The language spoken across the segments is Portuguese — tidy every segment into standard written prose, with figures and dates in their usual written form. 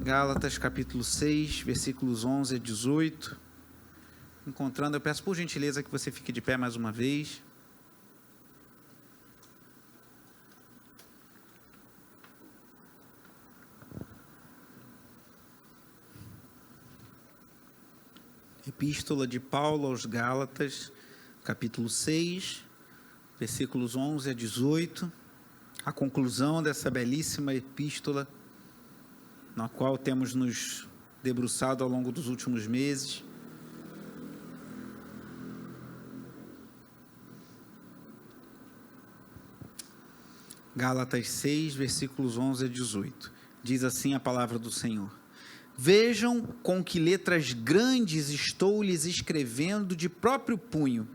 Gálatas, capítulo 6, versículos 11 a 18. Encontrando, eu peço por gentileza que você fique de pé mais uma vez. Epístola de Paulo aos Gálatas, capítulo 6, versículos 11 a 18. A conclusão dessa belíssima epístola, na qual temos nos debruçado ao longo dos últimos meses. Gálatas 6, versículos 11 a 18. Diz assim a palavra do Senhor: Vejam com que letras grandes estou lhes escrevendo de próprio punho.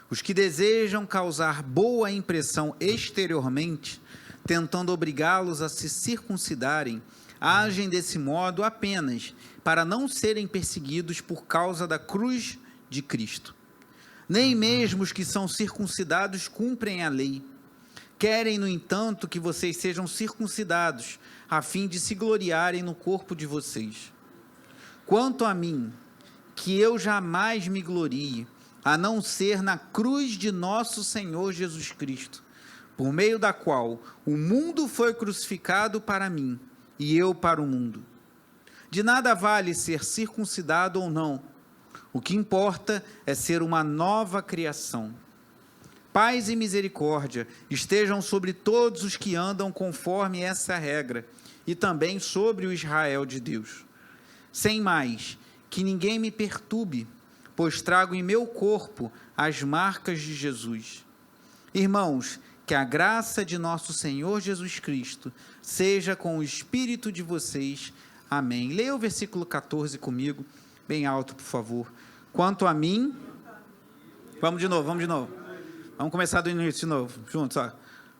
Os que desejam causar boa impressão exteriormente, tentando obrigá-los a se circuncidarem, agem desse modo apenas para não serem perseguidos por causa da cruz de Cristo. Nem mesmo os que são circuncidados cumprem a lei. Querem, no entanto, que vocês sejam circuncidados, a fim de se gloriarem no corpo de vocês. Quanto a mim, que eu jamais me glorie, a não ser na cruz de nosso Senhor Jesus Cristo, por meio da qual o mundo foi crucificado para mim, e eu para o mundo. De nada vale ser circuncidado ou não, o que importa é ser uma nova criação. Paz e misericórdia estejam sobre todos os que andam conforme essa regra, e também sobre o Israel de Deus. Sem mais, que ninguém me perturbe, pois trago em meu corpo as marcas de Jesus. Irmãos, que a graça de nosso Senhor Jesus Cristo seja com o espírito de vocês. Amém. Leia o versículo 14 comigo, bem alto, por favor. Quanto a mim... Vamos de novo. Vamos começar do início de novo, juntos, ó.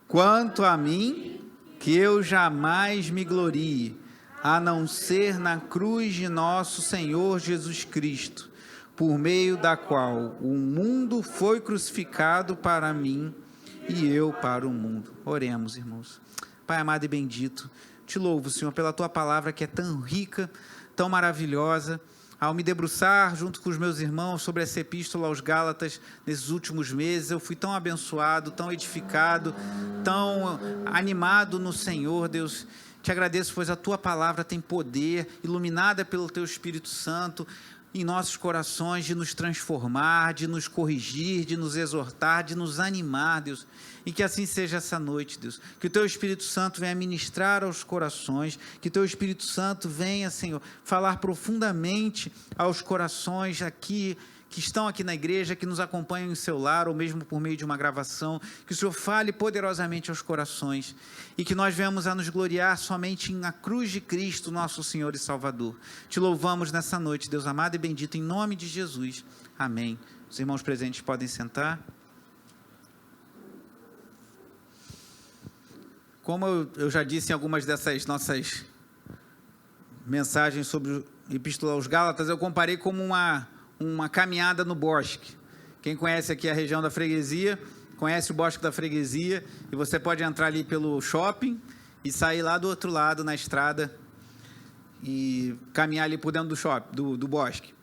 Quanto a mim, que eu jamais me glorie, a não ser na cruz de nosso Senhor Jesus Cristo, por meio da qual o mundo foi crucificado para mim e eu para o mundo. Oremos, irmãos. Pai amado e bendito, te louvo, Senhor, pela tua palavra que é tão rica, tão maravilhosa. Ao me debruçar junto com os meus irmãos sobre essa epístola aos Gálatas, nesses últimos meses, eu fui tão abençoado, tão edificado, tão animado no Senhor, Deus. Te agradeço, pois a tua palavra tem poder, iluminada pelo teu Espírito Santo, em nossos corações, de nos transformar, de nos corrigir, de nos exortar, de nos animar, Deus. E que assim seja essa noite, Deus. Que o teu Espírito Santo venha ministrar aos corações, que o teu Espírito Santo venha, Senhor, falar profundamente aos corações aqui, que estão aqui na igreja, que nos acompanham em seu lar, ou mesmo por meio de uma gravação, que o Senhor fale poderosamente aos corações, e que nós venhamos a nos gloriar somente na cruz de Cristo, nosso Senhor e Salvador. Te louvamos nessa noite, Deus amado e bendito, em nome de Jesus. Amém. Os irmãos presentes podem sentar. Como eu já disse em algumas dessas nossas mensagens sobre a Epístola aos Gálatas, eu comparei como uma caminhada no bosque. Quem conhece aqui a região da Freguesia, conhece o Bosque da Freguesia, e você pode entrar ali pelo shopping e sair lá do outro lado na estrada e caminhar ali por dentro do shopping, do bosque.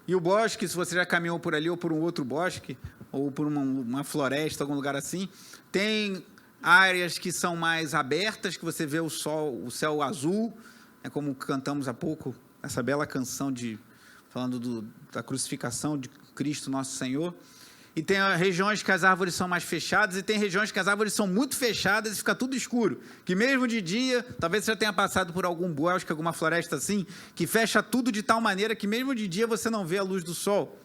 E o bosque, se você já caminhou por ali ou por um outro bosque, ou por uma floresta, algum lugar assim, tem áreas que são mais abertas, que você vê o céu azul, como cantamos há pouco, essa bela canção falando da crucificação de Cristo nosso Senhor. E tem regiões que as árvores são mais fechadas, e tem regiões que as árvores são muito fechadas e fica tudo escuro, que mesmo de dia, talvez você já tenha passado por algum bosque, alguma floresta assim, que fecha tudo de tal maneira que mesmo de dia você não vê a luz do sol.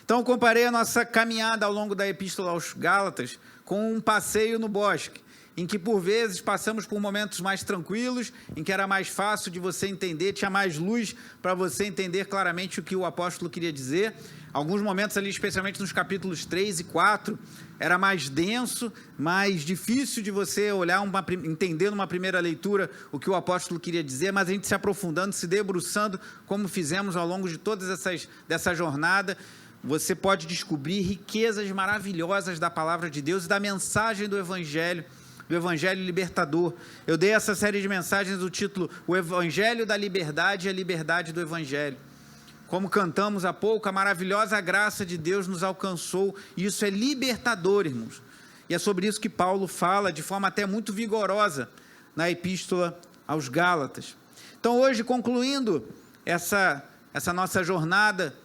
Então eu comparei a nossa caminhada ao longo da Epístola aos Gálatas com um passeio no bosque, em que por vezes passamos por momentos mais tranquilos, em que era mais fácil de você entender, tinha mais luz para você entender claramente o que o apóstolo queria dizer. Alguns momentos ali, especialmente nos capítulos 3 e 4, era mais denso, mais difícil de você olhar, entender numa primeira leitura o que o apóstolo queria dizer, mas a gente se aprofundando, se debruçando, como fizemos ao longo de toda dessa jornada, você pode descobrir riquezas maravilhosas da palavra de Deus e da mensagem do Evangelho do Evangelho libertador. Eu dei essa série de mensagens do título O Evangelho da Liberdade e a Liberdade do Evangelho. Como cantamos há pouco, a maravilhosa graça de Deus nos alcançou, e isso é libertador, irmãos. E é sobre isso que Paulo fala de forma até muito vigorosa na Epístola aos Gálatas. Então, hoje, concluindo essa nossa jornada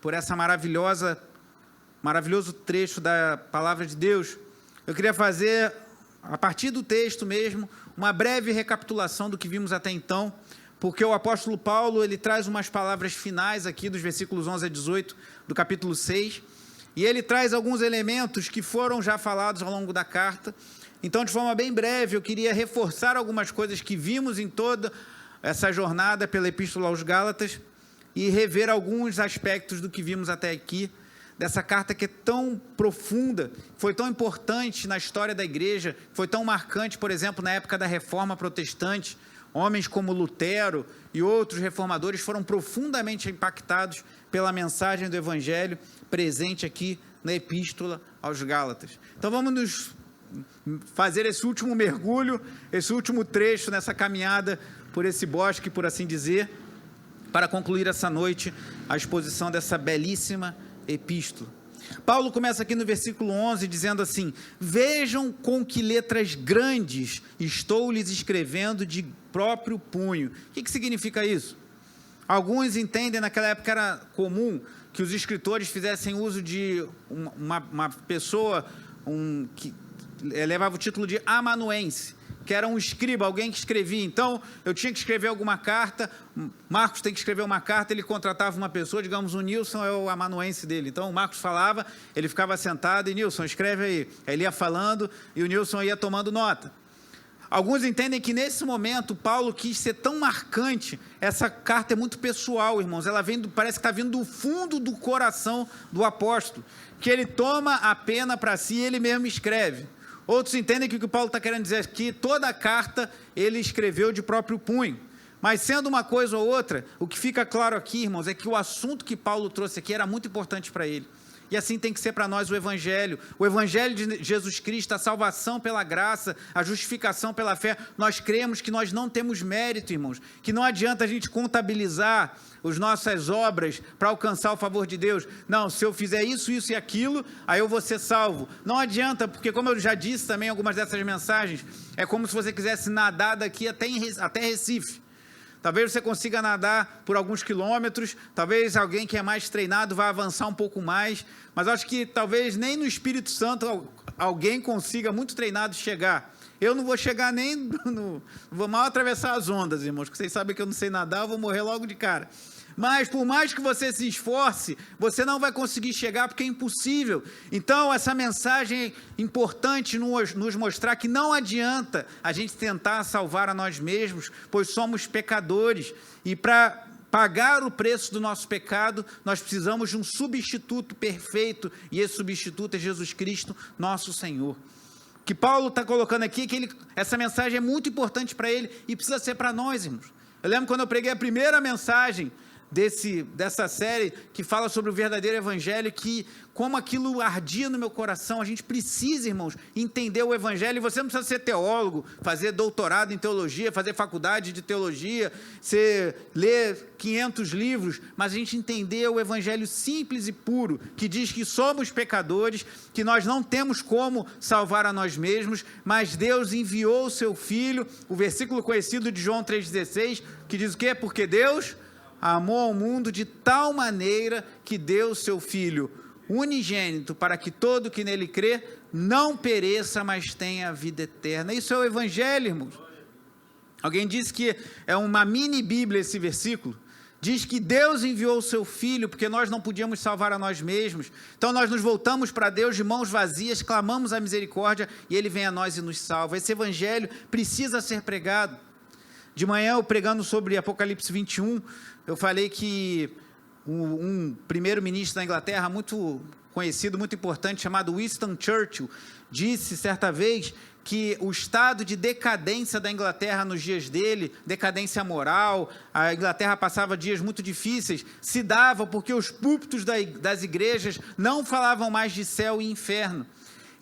por essa maravilhoso trecho da Palavra de Deus, eu queria fazer, a partir do texto mesmo, uma breve recapitulação do que vimos até então, porque o apóstolo Paulo, ele traz umas palavras finais aqui, dos versículos 11 a 18, do capítulo 6, e ele traz alguns elementos que foram já falados ao longo da carta. Então, de forma bem breve, eu queria reforçar algumas coisas que vimos em toda essa jornada pela Epístola aos Gálatas e rever alguns aspectos do que vimos até aqui, dessa carta que é tão profunda, foi tão importante na história da igreja, foi tão marcante, por exemplo, na época da Reforma Protestante. Homens como Lutero e outros reformadores foram profundamente impactados pela mensagem do Evangelho presente aqui na Epístola aos Gálatas. Então vamos nos fazer esse último mergulho, esse último trecho nessa caminhada por esse bosque, por assim dizer, para concluir essa noite a exposição dessa belíssima epístola. Paulo começa aqui no versículo 11 dizendo assim: vejam com que letras grandes estou lhes escrevendo de próprio punho. O que significa isso? Alguns entendem, naquela época era comum que os escritores fizessem uso de uma pessoa que levava o título de amanuense, que era um escriba, alguém que escrevia. Então, eu tinha que escrever alguma carta, Marcos tem que escrever uma carta, ele contratava uma pessoa, digamos, o Nilson é o amanuense dele. Então, o Marcos falava, ele ficava sentado e, Nilson, escreve aí. Aí ele ia falando e o Nilson ia tomando nota. Alguns entendem que, nesse momento, Paulo quis ser tão marcante. Essa carta é muito pessoal, irmãos. Ela parece que está vindo do fundo do coração do apóstolo, que ele toma a pena para si e ele mesmo escreve. Outros entendem que o que Paulo está querendo dizer aqui, toda a carta ele escreveu de próprio punho. Mas sendo uma coisa ou outra, o que fica claro aqui, irmãos, é que o assunto que Paulo trouxe aqui era muito importante para ele. E assim tem que ser para nós o Evangelho de Jesus Cristo, a salvação pela graça, a justificação pela fé. Nós cremos que nós não temos mérito, irmãos, que não adianta a gente contabilizar as nossas obras para alcançar o favor de Deus. Não, se eu fizer isso, isso e aquilo, aí eu vou ser salvo. Não adianta, porque como eu já disse também em algumas dessas mensagens, é como se você quisesse nadar daqui até Recife. Talvez você consiga nadar por alguns quilômetros, talvez alguém que é mais treinado vá avançar um pouco mais, mas acho que talvez nem no Espírito Santo alguém consiga, muito treinado, chegar. Eu não vou chegar nem vou mal atravessar as ondas, irmãos, porque vocês sabem que eu não sei nadar, eu vou morrer logo de cara. Mas por mais que você se esforce, você não vai conseguir chegar porque é impossível. Então essa mensagem é importante nos mostrar que não adianta a gente tentar salvar a nós mesmos, pois somos pecadores. E para pagar o preço do nosso pecado, nós precisamos de um substituto perfeito, e esse substituto é Jesus Cristo, nosso Senhor. O que Paulo está colocando aqui é que essa mensagem é muito importante para ele e precisa ser para nós, irmãos. Eu lembro quando eu preguei a primeira mensagem dessa série que fala sobre o verdadeiro evangelho, que como aquilo ardia no meu coração. A gente precisa, irmãos, entender o evangelho. E você não precisa ser teólogo, fazer doutorado em teologia, fazer faculdade de teologia, ler 500 livros, mas a gente entender o evangelho simples e puro, que diz que somos pecadores, que nós não temos como salvar a nós mesmos, mas Deus enviou o seu Filho, o versículo conhecido de João 3,16, que diz o quê? Porque Deus amou ao mundo de tal maneira que deu o seu Filho unigênito, para que todo que nele crê não pereça, mas tenha a vida eterna. Isso é o Evangelho, irmãos. Alguém disse que é uma mini Bíblia esse versículo. Diz que Deus enviou o seu Filho, porque nós não podíamos salvar a nós mesmos. Então nós nos voltamos para Deus de mãos vazias, clamamos a misericórdia, e Ele vem a nós e nos salva. Esse Evangelho precisa ser pregado. De manhã, eu pregando sobre Apocalipse 21, eu falei que um primeiro-ministro da Inglaterra, muito conhecido, muito importante, chamado Winston Churchill, disse certa vez que o estado de decadência da Inglaterra nos dias dele, decadência moral, a Inglaterra passava dias muito difíceis, se dava porque os púlpitos das igrejas não falavam mais de céu e inferno.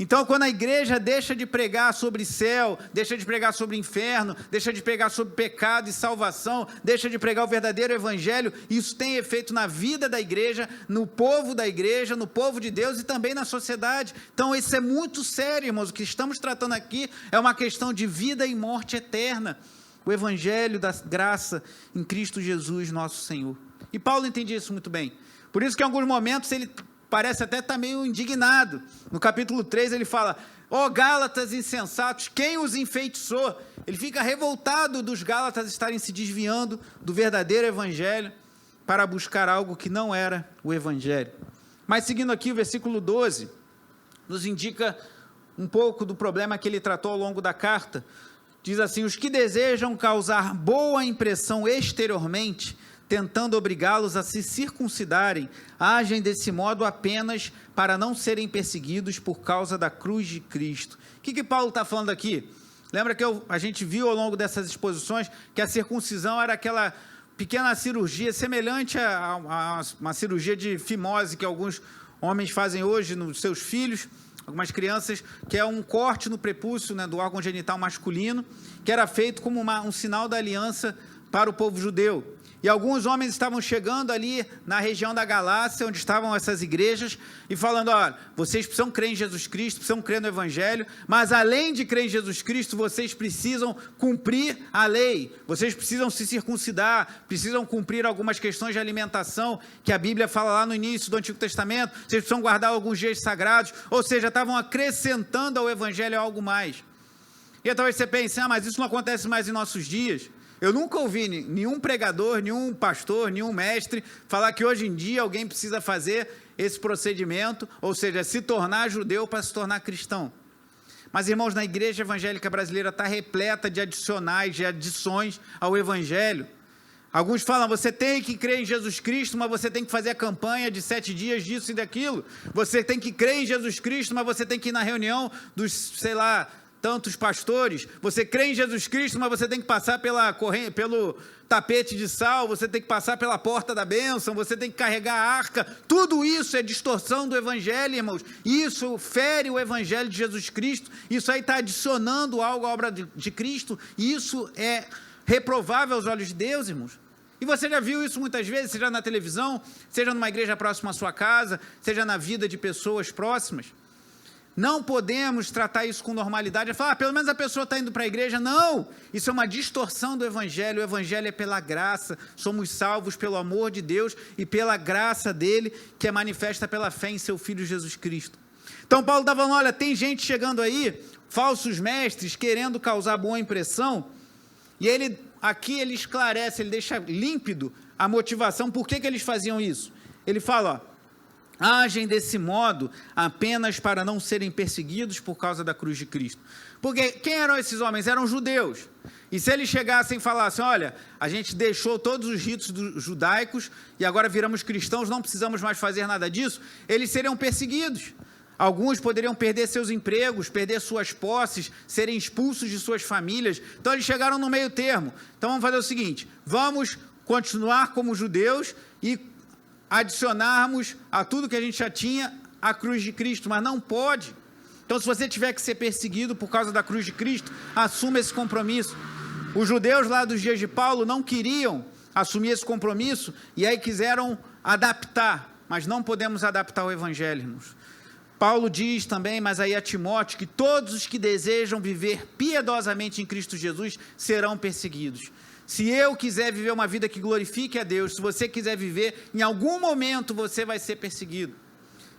Então, quando a igreja deixa de pregar sobre céu, deixa de pregar sobre inferno, deixa de pregar sobre pecado e salvação, deixa de pregar o verdadeiro evangelho, isso tem efeito na vida da igreja, no povo da igreja, no povo de Deus e também na sociedade. Então, isso é muito sério, irmãos. O que estamos tratando aqui é uma questão de vida e morte eterna. O evangelho da graça em Cristo Jesus, nosso Senhor. E Paulo entendia isso muito bem. Por isso que em alguns momentos ele parece até estar meio indignado. No capítulo 3 ele fala: ó Gálatas insensatos, quem os enfeitiçou? Ele fica revoltado dos Gálatas estarem se desviando do verdadeiro evangelho para buscar algo que não era o evangelho. Mas seguindo aqui o versículo 12, nos indica um pouco do problema que ele tratou ao longo da carta. Diz assim: os que desejam causar boa impressão exteriormente, tentando obrigá-los a se circuncidarem, agem desse modo apenas para não serem perseguidos por causa da cruz de Cristo. O que Paulo está falando aqui? Lembra que a gente viu ao longo dessas exposições que a circuncisão era aquela pequena cirurgia semelhante a uma cirurgia de fimose que alguns homens fazem hoje nos seus filhos, algumas crianças, que é um corte no prepúcio, né, do órgão genital masculino, que era feito como um sinal da aliança para o povo judeu. E alguns homens estavam chegando ali na região da Galácia, onde estavam essas igrejas, e falando: olha, vocês precisam crer em Jesus Cristo, precisam crer no Evangelho, mas além de crer em Jesus Cristo, vocês precisam cumprir a lei, vocês precisam se circuncidar, precisam cumprir algumas questões de alimentação, que a Bíblia fala lá no início do Antigo Testamento, vocês precisam guardar alguns dias sagrados, ou seja, estavam acrescentando ao Evangelho algo mais. E talvez você pense: mas isso não acontece mais em nossos dias. Eu nunca ouvi nenhum pregador, nenhum pastor, nenhum mestre falar que hoje em dia alguém precisa fazer esse procedimento, ou seja, se tornar judeu para se tornar cristão. Mas, irmãos, na igreja evangélica brasileira está repleta de adicionais, de adições ao evangelho. Alguns falam: você tem que crer em Jesus Cristo, mas você tem que fazer a campanha de 7 dias disso e daquilo. Você tem que crer em Jesus Cristo, mas você tem que ir na reunião dos, sei lá, tantos pastores. Você crê em Jesus Cristo, mas você tem que passar pelo tapete de sal, você tem que passar pela porta da bênção, você tem que carregar a arca. Tudo isso é distorção do evangelho, irmãos. Isso fere o evangelho de Jesus Cristo. Isso aí está adicionando algo à obra de Cristo, e isso é reprovável aos olhos de Deus, irmãos. E você já viu isso muitas vezes, seja na televisão, seja numa igreja próxima à sua casa, seja na vida de pessoas próximas. Não podemos tratar isso com normalidade, falar: pelo menos a pessoa está indo para a igreja. Não, isso é uma distorção do evangelho. O evangelho é pela graça, somos salvos pelo amor de Deus e pela graça dele, que é manifesta pela fé em seu Filho Jesus Cristo. Então Paulo está falando: olha, tem gente chegando aí, falsos mestres, querendo causar boa impressão, e ele esclarece, ele deixa límpido a motivação, por que eles faziam isso. Ele fala: agem desse modo apenas para não serem perseguidos por causa da cruz de Cristo. Porque quem eram esses homens? Eram judeus. E se eles chegassem e falassem: olha, a gente deixou todos os ritos judaicos e agora viramos cristãos, não precisamos mais fazer nada disso, eles seriam perseguidos. Alguns poderiam perder seus empregos, perder suas posses, serem expulsos de suas famílias. Então eles chegaram no meio termo. Então vamos fazer o seguinte: vamos continuar como judeus e adicionarmos a tudo que a gente já tinha a cruz de Cristo, mas não pode. Então, se você tiver que ser perseguido por causa da cruz de Cristo, assuma esse compromisso. Os judeus lá dos dias de Paulo não queriam assumir esse compromisso e aí quiseram adaptar, mas não podemos adaptar o evangelho, irmãos. Paulo diz também, mas aí a Timóteo, que todos os que desejam viver piedosamente em Cristo Jesus serão perseguidos. Se eu quiser viver uma vida que glorifique a Deus, se você quiser viver, em algum momento você vai ser perseguido.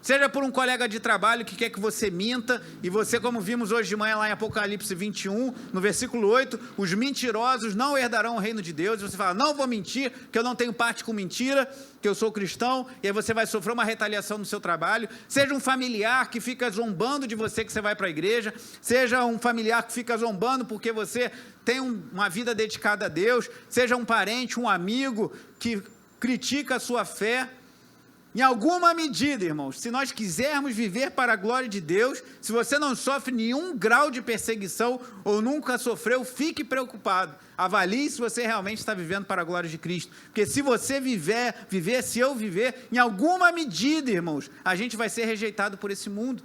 Seja por um colega de trabalho que quer que você minta, e você, como vimos hoje de manhã lá em Apocalipse 21, no versículo 8, os mentirosos não herdarão o reino de Deus, e você fala: não vou mentir, que eu não tenho parte com mentira, que eu sou cristão, e aí você vai sofrer uma retaliação no seu trabalho. Seja um familiar que fica zombando de você que você vai para a igreja, seja um familiar que fica zombando porque você tem uma vida dedicada a Deus, seja um parente, um amigo que critica a sua fé. Em alguma medida, irmãos, se nós quisermos viver para a glória de Deus, se você não sofre nenhum grau de perseguição ou nunca sofreu, fique preocupado. Avalie se você realmente está vivendo para a glória de Cristo. Porque se você se eu viver, em alguma medida, irmãos, a gente vai ser rejeitado por esse mundo.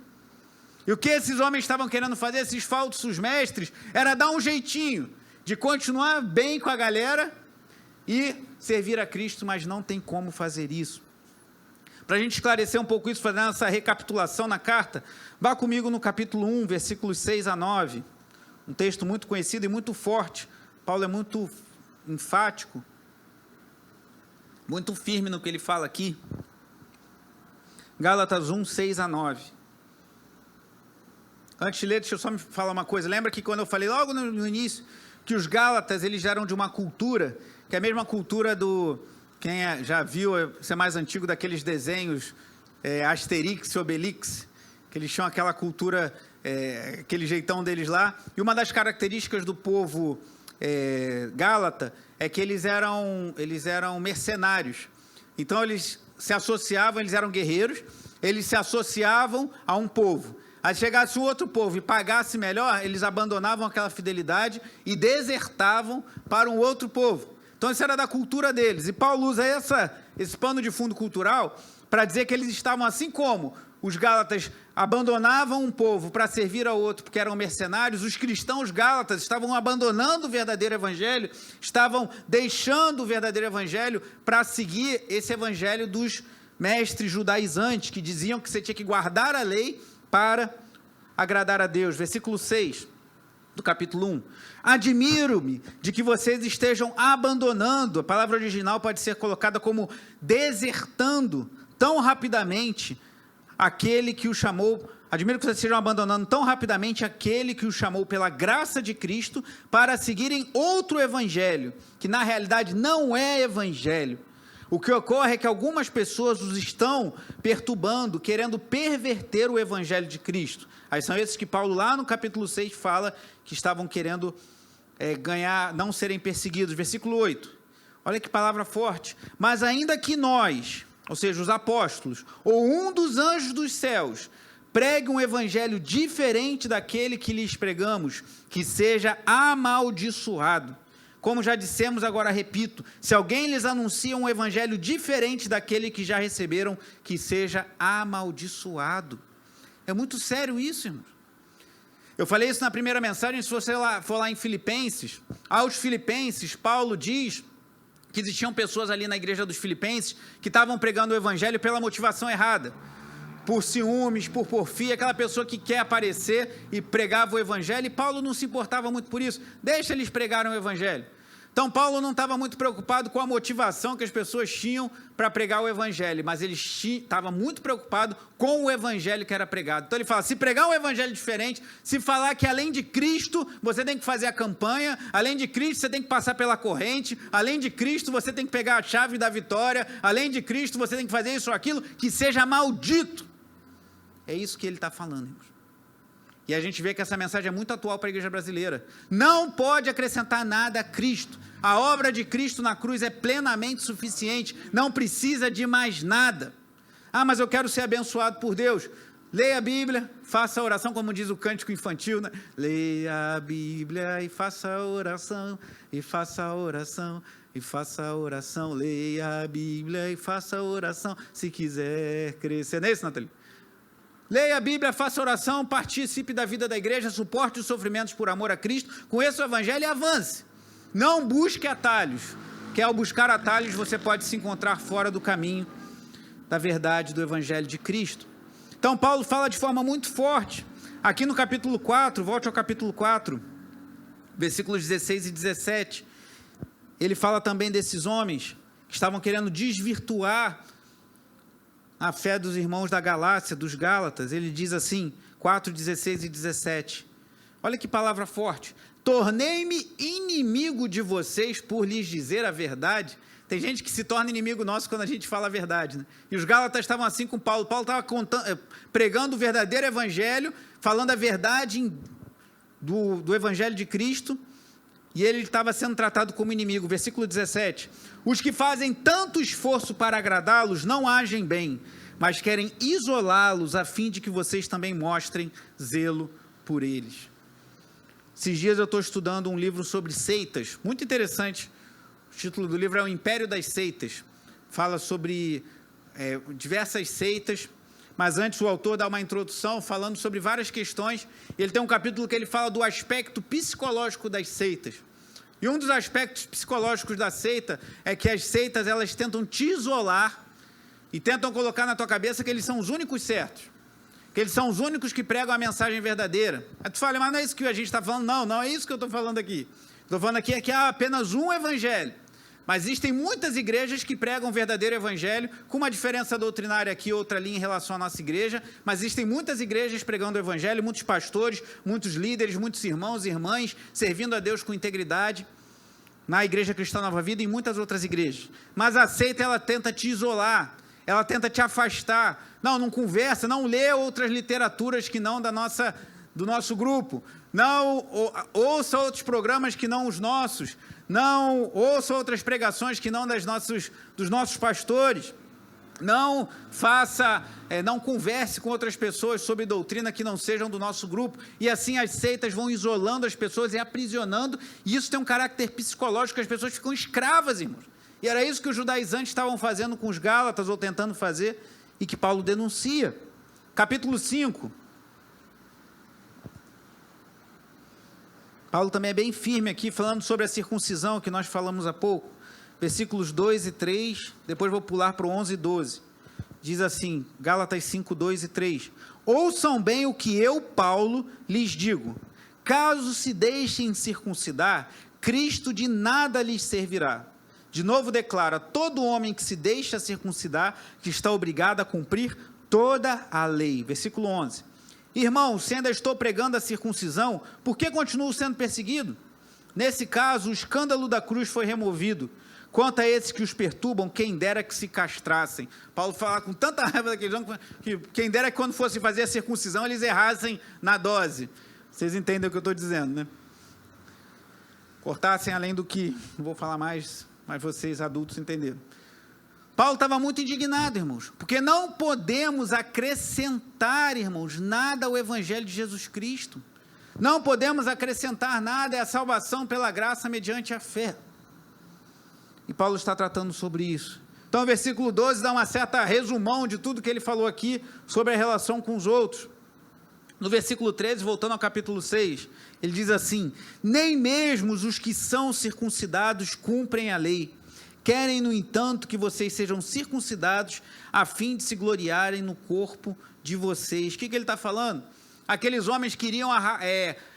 E o que esses homens estavam querendo fazer, esses falsos mestres, era dar um jeitinho de continuar bem com a galera e servir a Cristo, mas não tem como fazer isso. Para a gente esclarecer um pouco isso, fazendo essa recapitulação na carta, vá comigo no capítulo 1, versículos 6 a 9, um texto muito conhecido e muito forte. Paulo é muito enfático, muito firme no que ele fala aqui. Gálatas 1, 6 a 9. Antes de ler, deixa eu só me falar uma coisa. Lembra que quando eu falei logo no início, que os Gálatas, eles eram de uma cultura, que é a mesma cultura do... Quem já viu, isso é mais antigo, daqueles desenhos Asterix e Obelix, que eles tinham aquela cultura, aquele jeitão deles lá. E uma das características do povo gálata é que eles eram mercenários. Então, eles se associavam, eles eram guerreiros, eles se associavam a um povo. Aí chegasse um outro povo e pagasse melhor, eles abandonavam aquela fidelidade e desertavam para um outro povo. Então, isso era da cultura deles. E Paulo usa esse pano de fundo cultural para dizer que eles estavam assim como os gálatas abandonavam um povo para servir ao outro, porque eram mercenários. Os cristãos gálatas estavam abandonando o verdadeiro evangelho, estavam deixando o verdadeiro evangelho para seguir esse evangelho dos mestres judaizantes, que diziam que você tinha que guardar a lei para agradar a Deus. Versículo 6 do capítulo 1. Admiro-me de que vocês estejam abandonando, a palavra original pode ser colocada como desertando tão rapidamente aquele que o chamou. Admiro que vocês estejam abandonando tão rapidamente aquele que o chamou pela graça de Cristo para seguirem outro evangelho, que na realidade não é evangelho. O que ocorre é que algumas pessoas os estão perturbando, querendo perverter o evangelho de Cristo. Aí são esses que Paulo lá no capítulo 6 fala que estavam querendo ganhar, não serem perseguidos. Versículo 8, olha que palavra forte. Mas ainda que nós, ou seja, os apóstolos, ou um dos anjos dos céus, pregue um evangelho diferente daquele que lhes pregamos, que seja amaldiçoado. Como já dissemos, agora repito, se alguém lhes anuncia um evangelho diferente daquele que já receberam, que seja amaldiçoado. É muito sério isso, irmãos. Eu falei isso na primeira mensagem. Se você for lá em Filipenses, aos Filipenses, Paulo diz que existiam pessoas ali na igreja dos Filipenses que estavam pregando o evangelho pela motivação errada, por ciúmes, por porfia, aquela pessoa que quer aparecer e pregava o evangelho, e Paulo não se importava muito por isso. Deixa eles pregarem o evangelho. Então, Paulo não estava muito preocupado com a motivação que as pessoas tinham para pregar o evangelho, mas ele estava muito preocupado com o evangelho que era pregado. Então, ele fala, se pregar um evangelho diferente, se falar que além de Cristo, você tem que fazer a campanha, além de Cristo, você tem que passar pela corrente, além de Cristo, você tem que pegar a chave da vitória, além de Cristo, você tem que fazer isso ou aquilo, que seja maldito. É isso que ele está falando, irmãos. E a gente vê que essa mensagem é muito atual para a igreja brasileira. Não pode acrescentar nada a Cristo. A obra de Cristo na cruz é plenamente suficiente. Não precisa de mais nada. Ah, mas eu quero ser abençoado por Deus. Leia a Bíblia, faça a oração, como diz o cântico infantil, né? Leia a Bíblia e faça a oração, e faça a oração, e faça a oração. Leia a Bíblia e faça a oração, se quiser crescer. Não é isso, Nathalie? Leia a Bíblia, faça oração, participe da vida da igreja, suporte os sofrimentos por amor a Cristo, conheça o evangelho e avance. Não busque atalhos, que ao buscar atalhos você pode se encontrar fora do caminho da verdade do evangelho de Cristo. Então Paulo fala de forma muito forte, aqui no capítulo 4, volte ao capítulo 4, versículos 16 e 17, ele fala também desses homens que estavam querendo desvirtuar a fé dos irmãos da Galácia, dos Gálatas. Ele diz assim, 4, 16 e 17, olha que palavra forte, tornei-me inimigo de vocês por lhes dizer a verdade. Tem gente que se torna inimigo nosso quando a gente fala a verdade, né? E os Gálatas estavam assim com Paulo. Paulo estava pregando o verdadeiro evangelho, falando a verdade do evangelho de Cristo, e ele estava sendo tratado como inimigo. Versículo 17, os que fazem tanto esforço para agradá-los não agem bem, mas querem isolá-los a fim de que vocês também mostrem zelo por eles. Esses dias eu estou estudando um livro sobre seitas, muito interessante. O título do livro é O Império das Seitas. Fala sobre diversas seitas, mas antes o autor dá uma introdução falando sobre várias questões. Ele tem um capítulo que ele fala do aspecto psicológico das seitas. E um dos aspectos psicológicos da seita é que as seitas, elas tentam te isolar e tentam colocar na tua cabeça que eles são os únicos certos, que eles são os únicos que pregam a mensagem verdadeira. Aí tu fala, mas não é isso que a gente está falando? Não é isso que eu estou falando aqui. Estou falando aqui é que há apenas um evangelho. Mas existem muitas igrejas que pregam o verdadeiro evangelho, com uma diferença doutrinária aqui, outra ali em relação à nossa igreja, mas existem muitas igrejas pregando o evangelho, muitos pastores, muitos líderes, muitos irmãos e irmãs, servindo a Deus com integridade, na Igreja Cristã Nova Vida e em muitas outras igrejas. Mas a seita, ela tenta te isolar, ela tenta te afastar. Não conversa, não lê outras literaturas que não do nosso grupo, não ouça outros programas que não os nossos, não ouça outras pregações que não dos nossos pastores, não converse com outras pessoas sobre doutrina que não sejam do nosso grupo, e assim as seitas vão isolando as pessoas e aprisionando, e isso tem um caráter psicológico, as pessoas ficam escravas, irmãos, e era isso que os judaizantes estavam fazendo com os gálatas, ou tentando fazer, e que Paulo denuncia. Capítulo 5, Paulo também é bem firme aqui, falando sobre a circuncisão, que nós falamos há pouco, versículos 2 e 3, depois vou pular para o 11 e 12, diz assim, Gálatas 5, 2 e 3, ouçam bem o que eu, Paulo, lhes digo, caso se deixem circuncidar, Cristo de nada lhes servirá. De novo declara, todo homem que se deixa circuncidar, que está obrigado a cumprir toda a lei. Versículo 11, irmãos, se ainda estou pregando a circuncisão, por que continuo sendo perseguido? Nesse caso, o escândalo da cruz foi removido. Quanto a esses que os perturbam, quem dera que se castrassem. Paulo fala com tanta raiva daqueles homens, que quem dera que quando fosse fazer a circuncisão, eles errassem na dose. Vocês entendem o que eu estou dizendo, né? Cortassem além do que, não vou falar mais, mas vocês adultos entenderam. Paulo estava muito indignado, irmãos, porque não podemos acrescentar, irmãos, nada ao Evangelho de Jesus Cristo. Não podemos acrescentar nada, é a salvação pela graça mediante a fé. E Paulo está tratando sobre isso. Então, o versículo 12 dá uma certa resumão de tudo que ele falou aqui sobre a relação com os outros. No versículo 13, voltando ao capítulo 6, ele diz assim, nem mesmo os que são circuncidados cumprem a lei. Querem, no entanto, que vocês sejam circuncidados a fim de se gloriarem no corpo de vocês. O que ele está falando? Aqueles homens queriam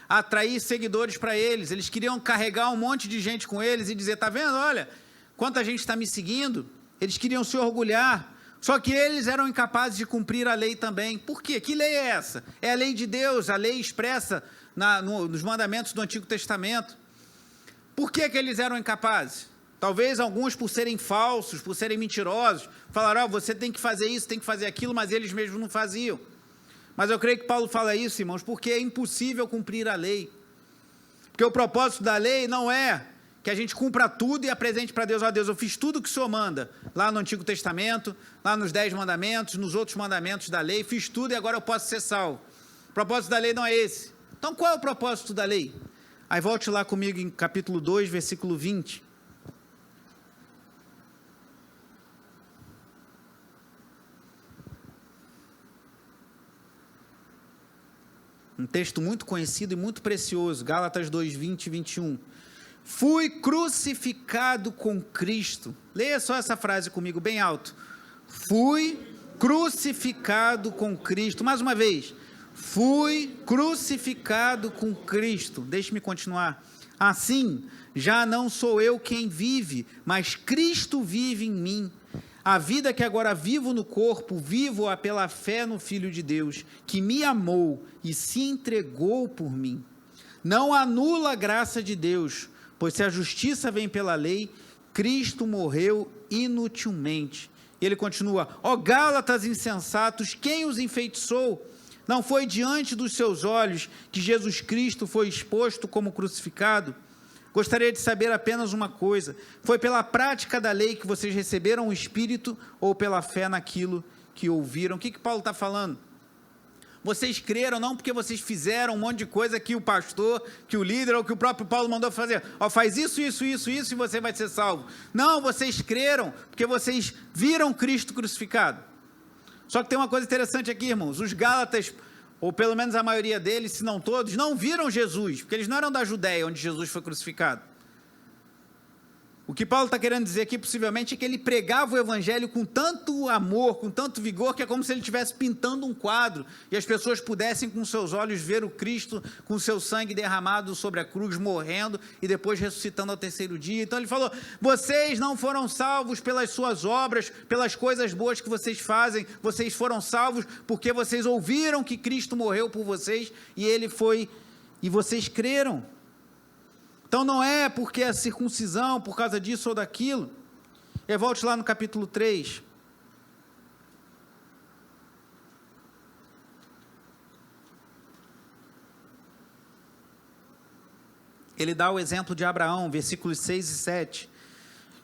atrair seguidores para eles, eles queriam carregar um monte de gente com eles e dizer, está vendo, olha, quanta gente está me seguindo, eles queriam se orgulhar, só que eles eram incapazes de cumprir a lei também. Por quê? Que lei é essa? É a lei de Deus, a lei expressa nos mandamentos do Antigo Testamento. Por que eles eram incapazes? Talvez alguns por serem falsos, por serem mentirosos, falaram, você tem que fazer isso, tem que fazer aquilo, mas eles mesmos não faziam. Mas eu creio que Paulo fala isso, irmãos, porque é impossível cumprir a lei. Porque o propósito da lei não é que a gente cumpra tudo e apresente para Deus, Deus, eu fiz tudo o que o Senhor manda, lá no Antigo Testamento, lá nos 10 mandamentos, nos outros mandamentos da lei, fiz tudo e agora eu posso ser salvo. O propósito da lei não é esse. Então qual é o propósito da lei? Aí volte lá comigo em capítulo 2, versículo 20. Um texto muito conhecido e muito precioso, Gálatas 2, 20 e 21. Fui crucificado com Cristo. Leia só essa frase comigo, bem alto. Fui crucificado com Cristo. Mais uma vez. Fui crucificado com Cristo. Deixe-me continuar. Assim, já não sou eu quem vive, mas Cristo vive em mim. A vida que agora vivo no corpo, vivo-a pela fé no Filho de Deus, que me amou e se entregou por mim. Não anula a graça de Deus, pois se a justiça vem pela lei, Cristo morreu inutilmente. E ele continua, ó Gálatas insensatos, quem os enfeitiçou? Não foi diante dos seus olhos que Jesus Cristo foi exposto como crucificado? Gostaria de saber apenas uma coisa, foi pela prática da lei que vocês receberam o Espírito ou pela fé naquilo que ouviram? O que Paulo está falando? Vocês creram não porque vocês fizeram um monte de coisa que o pastor, que o líder ou que o próprio Paulo mandou fazer. Faz isso e você vai ser salvo. Não, vocês creram porque vocês viram Cristo crucificado. Só que tem uma coisa interessante aqui, irmãos. Os Gálatas, ou pelo menos a maioria deles, se não todos, não viram Jesus, porque eles não eram da Judéia, onde Jesus foi crucificado. O que Paulo está querendo dizer aqui, possivelmente, é que ele pregava o evangelho com tanto amor, com tanto vigor, que é como se ele estivesse pintando um quadro, e as pessoas pudessem com seus olhos ver o Cristo com seu sangue derramado sobre a cruz, morrendo, e depois ressuscitando ao terceiro dia. Então ele falou, vocês não foram salvos pelas suas obras, pelas coisas boas que vocês fazem, vocês foram salvos porque vocês ouviram que Cristo morreu por vocês, e ele foi, e vocês creram. Então não é porque a circuncisão, por causa disso ou daquilo. E volte lá no capítulo 3. Ele dá o exemplo de Abraão, versículos 6 e 7.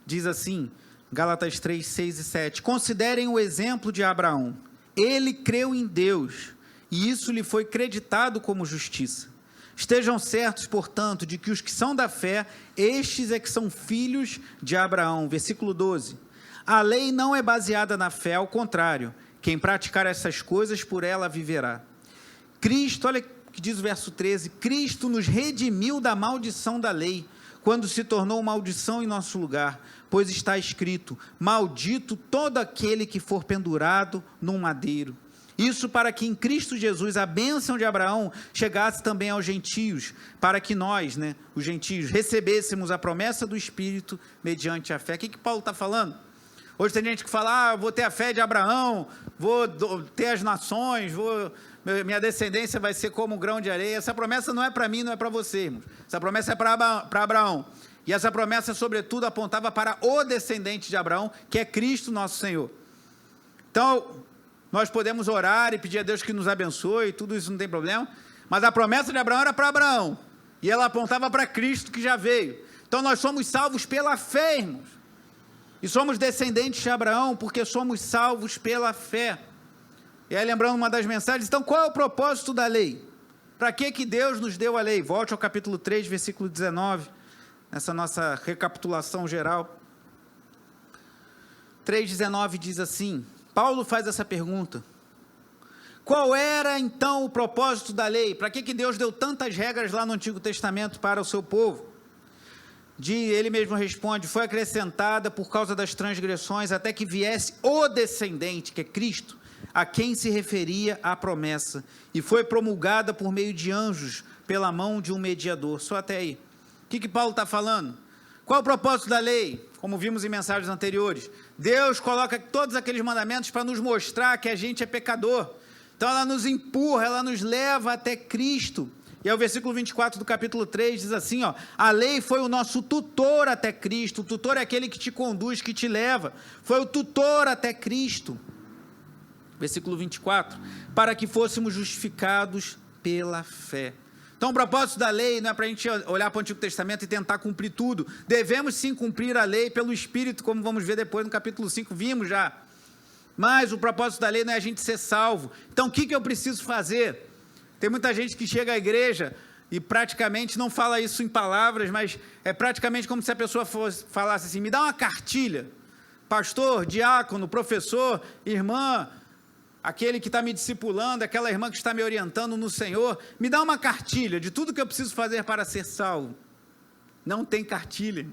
Diz assim, Gálatas 3, 6 e 7. Considerem o exemplo de Abraão. Ele creu em Deus, e isso lhe foi creditado como justiça. Estejam certos, portanto, de que os que são da fé, estes é que são filhos de Abraão. Versículo 12. A lei não é baseada na fé, ao contrário, quem praticar essas coisas, por ela viverá. Cristo, olha o que diz o verso 13, Cristo nos redimiu da maldição da lei, quando se tornou maldição em nosso lugar, pois está escrito, maldito todo aquele que for pendurado num madeiro. Isso para que em Cristo Jesus a bênção de Abraão chegasse também aos gentios, para que nós, os gentios, recebêssemos a promessa do Espírito mediante a fé. O que Paulo está falando? Hoje tem gente que fala, vou ter a fé de Abraão, vou ter as nações, minha descendência vai ser como um grão de areia. Essa promessa não é para mim, não é para você, irmãos. Essa promessa é para Abraão. E essa promessa, sobretudo, apontava para o descendente de Abraão, que é Cristo nosso Senhor. Então, nós podemos orar e pedir a Deus que nos abençoe, tudo isso não tem problema, mas a promessa de Abraão era para Abraão, e ela apontava para Cristo que já veio. Então nós somos salvos pela fé, irmãos, e somos descendentes de Abraão, porque somos salvos pela fé. E aí lembrando uma das mensagens, então qual é o propósito da lei? Para que Deus nos deu a lei? Volte ao capítulo 3, versículo 19, nessa nossa recapitulação geral. 3,19 diz assim, Paulo faz essa pergunta, qual era então o propósito da lei? Para que Deus deu tantas regras lá no Antigo Testamento para o seu povo? Ele mesmo responde, foi acrescentada por causa das transgressões, até que viesse o descendente, que é Cristo, a quem se referia a promessa, e foi promulgada por meio de anjos, pela mão de um mediador. Só até aí. O que Paulo está falando? Qual o propósito da lei? Como vimos em mensagens anteriores, Deus coloca todos aqueles mandamentos para nos mostrar que a gente é pecador. Então ela nos empurra, ela nos leva até Cristo. E aí o versículo 24 do capítulo 3 diz assim, a lei foi o nosso tutor até Cristo. O tutor é aquele que te conduz, que te leva. Foi o tutor até Cristo. Versículo 24, para que fôssemos justificados pela fé. Então o propósito da lei não é para a gente olhar para o Antigo Testamento e tentar cumprir tudo. Devemos sim cumprir a lei pelo Espírito, como vamos ver depois no capítulo 5, vimos já. Mas o propósito da lei não é a gente ser salvo. Então o que eu preciso fazer? Tem muita gente que chega à igreja e praticamente não fala isso em palavras, mas é praticamente como se a pessoa falasse assim, me dá uma cartilha, pastor, diácono, professor, irmã, aquele que está me discipulando, aquela irmã que está me orientando no Senhor, me dá uma cartilha de tudo que eu preciso fazer para ser salvo. Não tem cartilha,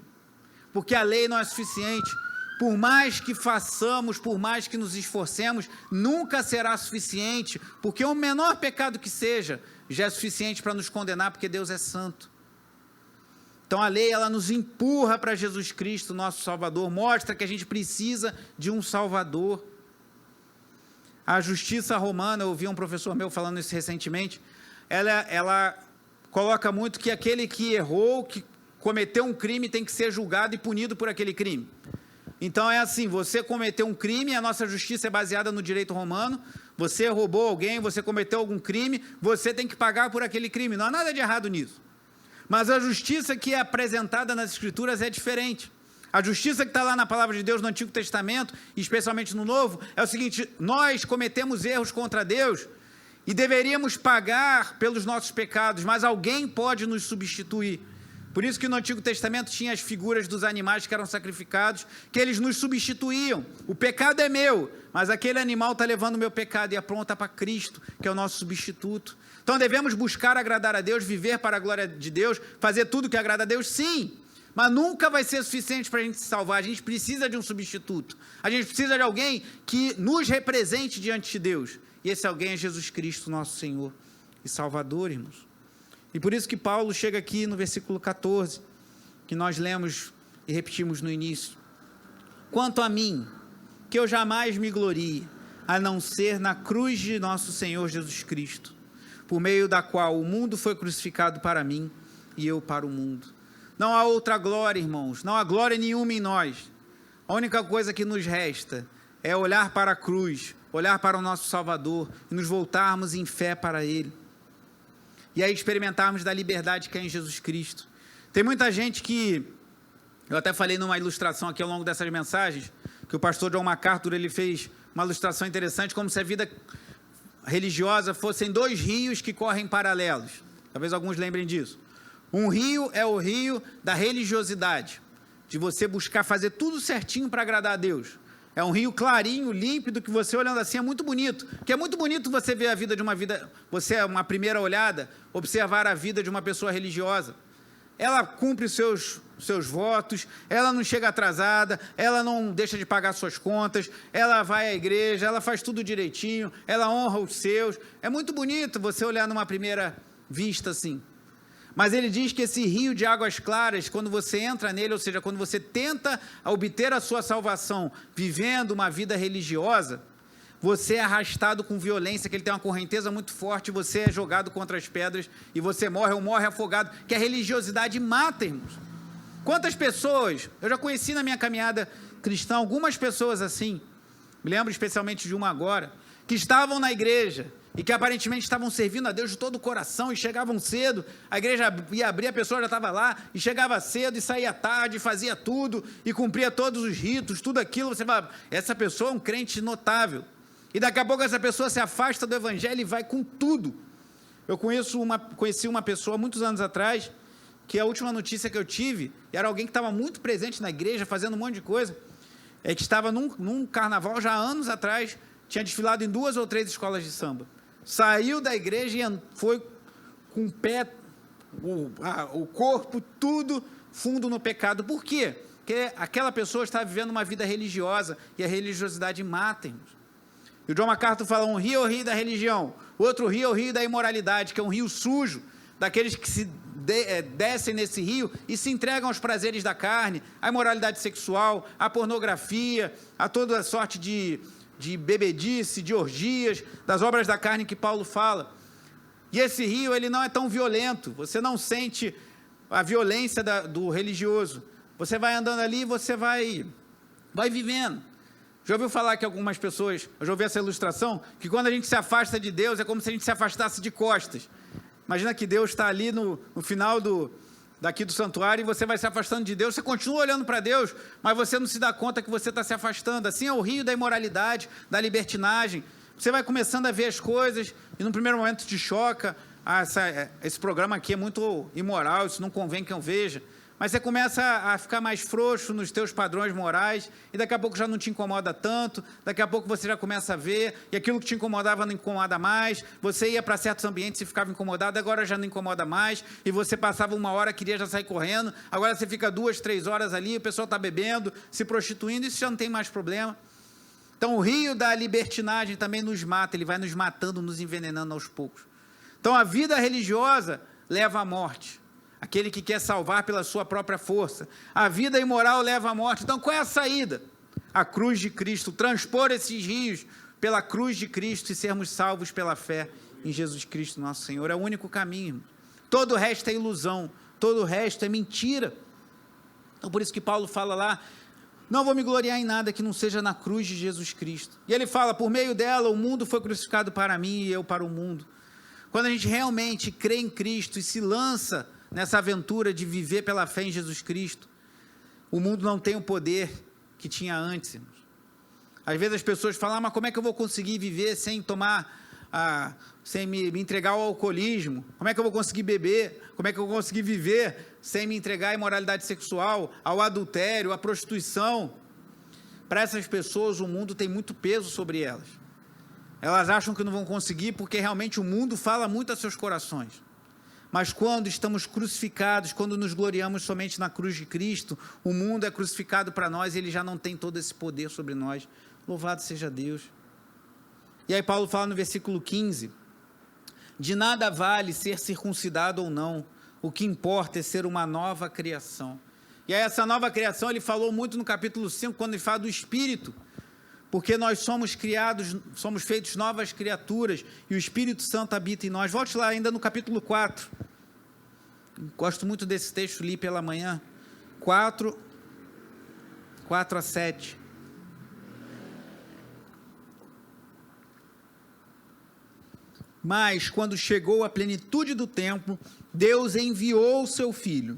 porque a lei não é suficiente. Por mais que façamos, por mais que nos esforcemos, nunca será suficiente, porque o menor pecado que seja, já é suficiente para nos condenar, porque Deus é santo. Então a lei, ela nos empurra para Jesus Cristo, nosso Salvador, mostra que a gente precisa de um Salvador. A justiça romana, eu ouvi um professor meu falando isso recentemente, ela coloca muito que aquele que errou, que cometeu um crime, tem que ser julgado e punido por aquele crime. Então é assim, você cometeu um crime, a nossa justiça é baseada no direito romano, você roubou alguém, você cometeu algum crime, você tem que pagar por aquele crime, não há nada de errado nisso. Mas a justiça que é apresentada nas Escrituras é diferente. A justiça que está lá na palavra de Deus no Antigo Testamento, especialmente no Novo, é o seguinte, nós cometemos erros contra Deus e deveríamos pagar pelos nossos pecados, mas alguém pode nos substituir. Por isso que no Antigo Testamento tinha as figuras dos animais que eram sacrificados, que eles nos substituíam. O pecado é meu, mas aquele animal está levando o meu pecado e aponta para Cristo, que é o nosso substituto. Então devemos buscar agradar a Deus, viver para a glória de Deus, fazer tudo que agrada a Deus, sim. Mas nunca vai ser suficiente para a gente se salvar. A gente precisa de um substituto. A gente precisa de alguém que nos represente diante de Deus. E esse alguém é Jesus Cristo, nosso Senhor e Salvador, irmãos. E por isso que Paulo chega aqui no versículo 14, que nós lemos e repetimos no início. Quanto a mim, que eu jamais me glorie, a não ser na cruz de nosso Senhor Jesus Cristo, por meio da qual o mundo foi crucificado para mim e eu para o mundo. Não há outra glória, irmãos, não há glória nenhuma em nós. A única coisa que nos resta é olhar para a cruz, olhar para o nosso Salvador e nos voltarmos em fé para Ele. E aí experimentarmos da liberdade que é em Jesus Cristo. Tem muita gente que, eu até falei numa ilustração aqui ao longo dessas mensagens, que o pastor John MacArthur, ele fez uma ilustração interessante, como se a vida religiosa fossem dois rios que correm paralelos. Talvez alguns lembrem disso. Um rio é o rio da religiosidade, de você buscar fazer tudo certinho para agradar a Deus. É um rio clarinho, límpido, que você olhando assim é muito bonito. Porque é muito bonito você ver a vida de uma vida, você, uma primeira olhada, observar a vida de uma pessoa religiosa. Ela cumpre os seus votos, ela não chega atrasada, ela não deixa de pagar suas contas, ela vai à igreja, ela faz tudo direitinho, ela honra os seus. É muito bonito você olhar numa primeira vista assim. Mas ele diz que esse rio de águas claras, quando você entra nele, ou seja, quando você tenta obter a sua salvação vivendo uma vida religiosa, você é arrastado com violência, que ele tem uma correnteza muito forte, você é jogado contra as pedras e você morre ou morre afogado, que a religiosidade mata, irmãos. Quantas pessoas, eu já conheci na minha caminhada cristã, algumas pessoas assim, me lembro especialmente de uma agora, que estavam na igreja, e que aparentemente estavam servindo a Deus de todo o coração e chegavam cedo, a igreja ia abrir, a pessoa já estava lá, e chegava cedo e saía tarde, fazia tudo, e cumpria todos os ritos, tudo aquilo, você fala, essa pessoa é um crente notável, e daqui a pouco essa pessoa se afasta do evangelho e vai com tudo. Eu conheci uma pessoa muitos anos atrás, que a última notícia que eu tive, era alguém que estava muito presente na igreja, fazendo um monte de coisa, que estava num carnaval já há anos atrás, tinha desfilado em 2 ou 3 escolas de samba. Saiu da igreja e foi com o pé, o corpo, tudo fundo no pecado. Por quê? Porque aquela pessoa está vivendo uma vida religiosa e a religiosidade mata, irmãos. E o John MacArthur fala, um rio é o rio da religião, o outro rio é o rio da imoralidade, que é um rio sujo, daqueles que se descem nesse rio e se entregam aos prazeres da carne, à imoralidade sexual, à pornografia, a toda sorte de bebedice, de orgias, das obras da carne que Paulo fala. E esse rio, ele não é tão violento, você não sente a violência do religioso. Você vai andando ali e você vai vivendo. Já ouviu falar que algumas pessoas, eu já ouvi essa ilustração, que quando a gente se afasta de Deus, é como se a gente se afastasse de costas. Imagina que Deus está ali no final daqui do santuário e você vai se afastando de Deus, você continua olhando para Deus, mas você não se dá conta que você está se afastando. Assim é o rio da imoralidade, da libertinagem. Você vai começando a ver as coisas e no primeiro momento te choca, esse programa aqui é muito imoral, isso não convém que eu veja. Mas você começa a ficar mais frouxo nos teus padrões morais e daqui a pouco já não te incomoda tanto, daqui a pouco você já começa a ver e aquilo que te incomodava não incomoda mais, você ia para certos ambientes e ficava incomodado, agora já não incomoda mais e você passava 1 hora, queria já sair correndo, agora você fica 2, 3 horas ali, o pessoal está bebendo, se prostituindo, isso já não tem mais problema. Então o rio da libertinagem também nos mata, ele vai nos matando, nos envenenando aos poucos. Então a vida religiosa leva à morte. Aquele que quer salvar pela sua própria força. A vida imoral leva à morte. Então, qual é a saída? A cruz de Cristo, transpor esses rios pela cruz de Cristo e sermos salvos pela fé em Jesus Cristo, nosso Senhor. É o único caminho. Todo o resto é ilusão, todo o resto é mentira. Então, por isso que Paulo fala lá, não vou me gloriar em nada que não seja na cruz de Jesus Cristo. E ele fala, por meio dela, o mundo foi crucificado para mim e eu para o mundo. Quando a gente realmente crê em Cristo e se lança nessa aventura de viver pela fé em Jesus Cristo, o mundo não tem o poder que tinha antes, irmãos. Às vezes as pessoas falam, mas como é que eu vou conseguir viver sem sem me entregar ao alcoolismo? Como é que eu vou conseguir beber? Como é que eu vou conseguir viver sem me entregar à imoralidade sexual, ao adultério, à prostituição. Para essas pessoas, o mundo tem muito peso sobre elas. Elas acham que não vão conseguir porque realmente o mundo fala muito a seus corações. Mas quando estamos crucificados, quando nos gloriamos somente na cruz de Cristo, o mundo é crucificado para nós e ele já não tem todo esse poder sobre nós. Louvado seja Deus. E aí Paulo fala no versículo 15, de nada vale ser circuncidado ou não, o que importa é ser uma nova criação. E aí essa nova criação ele falou muito no capítulo 5, quando ele fala do Espírito, porque nós somos criados, somos feitos novas criaturas, e o Espírito Santo habita em nós. Volte lá ainda no capítulo 4, gosto muito desse texto, li pela manhã, 4 a 7. Mas, quando chegou a plenitude do tempo, Deus enviou o seu Filho,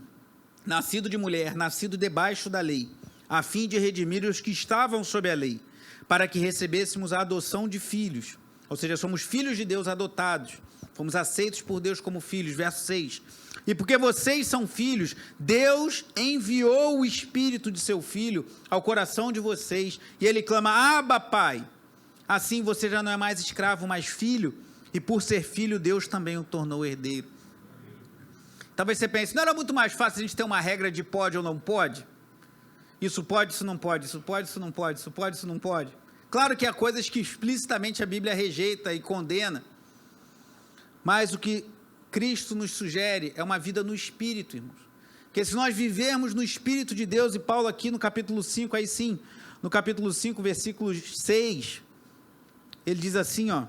nascido de mulher, nascido debaixo da lei, a fim de redimir os que estavam sob a lei, para que recebêssemos a adoção de filhos, ou seja, somos filhos de Deus adotados, fomos aceitos por Deus como filhos, verso 6, e porque vocês são filhos, Deus enviou o Espírito de seu Filho ao coração de vocês, e ele clama, Abba, Pai, assim você já não é mais escravo, mas filho, e por ser filho, Deus também o tornou herdeiro. Talvez você pense, não era muito mais fácil a gente ter uma regra de pode ou não pode? Isso pode, isso não pode, isso pode, isso não pode, isso pode, isso não pode. Claro que há coisas que explicitamente a Bíblia rejeita e condena, mas o que Cristo nos sugere é uma vida no Espírito, irmãos. Porque se nós vivermos no Espírito de Deus, e Paulo aqui no capítulo 5, aí sim, no capítulo 5, versículo 6, ele diz assim, ó,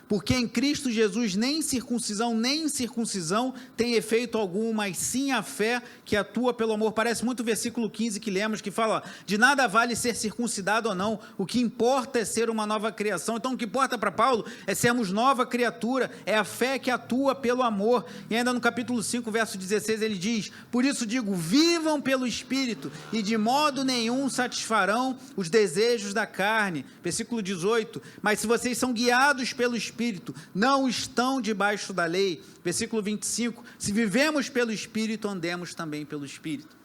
porque em Cristo Jesus nem circuncisão nem incircuncisão tem efeito algum, mas sim a fé que atua pelo amor. Parece muito o versículo 15 que lemos, que fala, ó, de nada vale ser circuncidado ou não, o que importa é ser uma nova criação. Então o que importa para Paulo é sermos nova criatura, é a fé que atua pelo amor. E ainda no capítulo 5, verso 16, ele diz, por isso digo, vivam pelo Espírito, e de modo nenhum satisfarão os desejos da carne. Versículo 18, mas se vocês são guiados pelo Espírito, não estão debaixo da lei. Versículo 25, se vivemos pelo Espírito, andemos também pelo Espírito.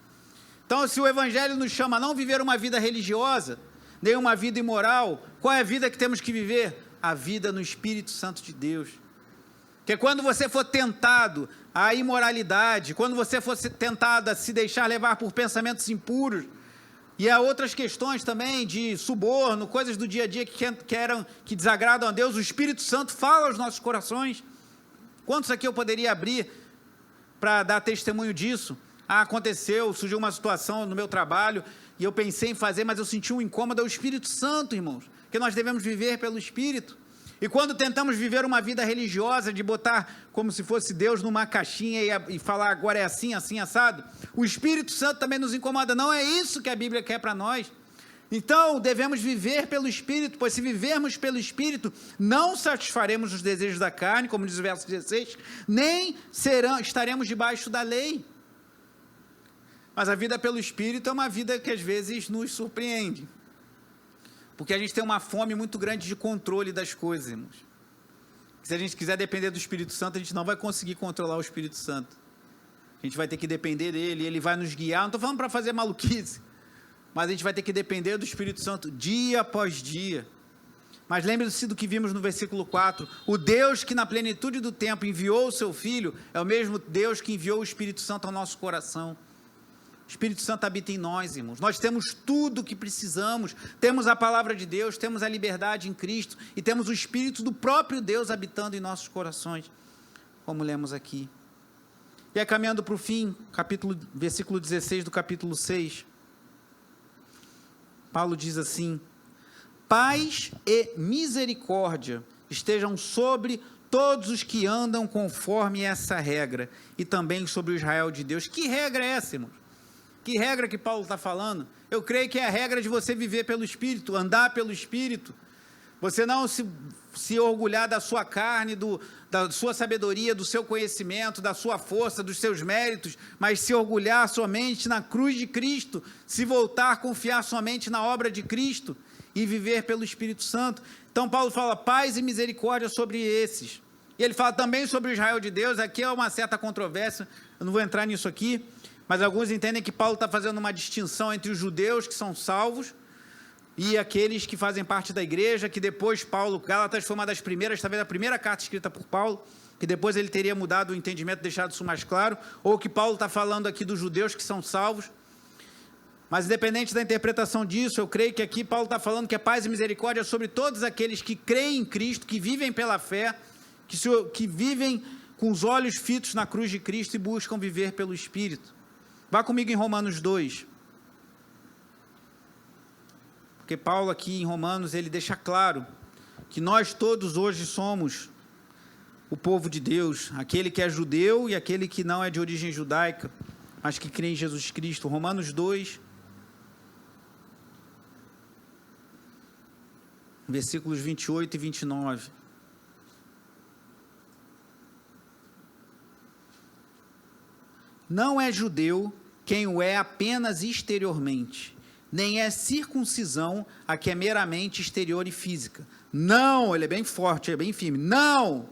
Então, se o Evangelho nos chama a não viver uma vida religiosa, nem uma vida imoral, qual é a vida que temos que viver? A vida no Espírito Santo de Deus. Porque quando você for tentado à imoralidade, quando você for tentado a se deixar levar por pensamentos impuros, e há outras questões também de suborno, coisas do dia a dia que desagradam a Deus, o Espírito Santo fala aos nossos corações. Quantos aqui eu poderia abrir para dar testemunho disso? Aconteceu, surgiu uma situação no meu trabalho, e eu pensei em fazer, mas eu senti um incômodo, é o Espírito Santo, irmãos, que nós devemos viver pelo Espírito. E quando tentamos viver uma vida religiosa, de botar como se fosse Deus numa caixinha e falar agora é assim, assim, assado, o Espírito Santo também nos incomoda. Não é isso que a Bíblia quer para nós. Então, devemos viver pelo Espírito, pois se vivermos pelo Espírito, não satisfaremos os desejos da carne, como diz o verso 16, nem estaremos debaixo da lei. Mas a vida pelo Espírito é uma vida que às vezes nos surpreende. Porque a gente tem uma fome muito grande de controle das coisas, irmãos. Se a gente quiser depender do Espírito Santo, a gente não vai conseguir controlar o Espírito Santo. A gente vai ter que depender dele, ele vai nos guiar. Não estou falando para fazer maluquice, mas a gente vai ter que depender do Espírito Santo dia após dia. Mas lembre-se do que vimos no versículo 4. O Deus que na plenitude do tempo enviou o seu Filho, é o mesmo Deus que enviou o Espírito Santo ao nosso coração. O Espírito Santo habita em nós, irmãos. Nós temos tudo o que precisamos. Temos a palavra de Deus, temos a liberdade em Cristo e temos o Espírito do próprio Deus habitando em nossos corações, como lemos aqui. E aí, caminhando para o fim, versículo 16 do capítulo 6, Paulo diz assim, paz e misericórdia estejam sobre todos os que andam conforme essa regra, e também sobre o Israel de Deus. Que regra é essa, irmãos? Que regra que Paulo está falando? Eu creio que é a regra de você viver pelo Espírito, andar pelo Espírito. Você não se orgulhar da sua carne, da sua sabedoria, do seu conhecimento, da sua força, dos seus méritos, mas se orgulhar somente na cruz de Cristo, se voltar a confiar somente na obra de Cristo e viver pelo Espírito Santo. Então Paulo fala, paz e misericórdia sobre esses. E ele fala também sobre o Israel de Deus. Aqui é uma certa controvérsia, eu não vou entrar nisso aqui, mas alguns entendem que Paulo está fazendo uma distinção entre os judeus que são salvos e aqueles que fazem parte da igreja, que depois Paulo, Gálatas foi uma das primeiras, talvez a primeira carta escrita por Paulo, que depois ele teria mudado o entendimento, deixado isso mais claro, ou que Paulo está falando aqui dos judeus que são salvos. Mas independente da interpretação disso, eu creio que aqui Paulo está falando que é paz e misericórdia sobre todos aqueles que creem em Cristo, que vivem pela fé, que vivem com os olhos fitos na cruz de Cristo e buscam viver pelo Espírito. Vá comigo em Romanos 2. Porque Paulo aqui em Romanos, ele deixa claro que nós todos hoje somos o povo de Deus, aquele que é judeu e aquele que não é de origem judaica, mas que crê em Jesus Cristo. Romanos 2, versículos 28 e 29. Não é judeu quem o é apenas exteriormente, nem é circuncisão a que é meramente exterior e física. Não, ele é bem forte, é bem firme. Não,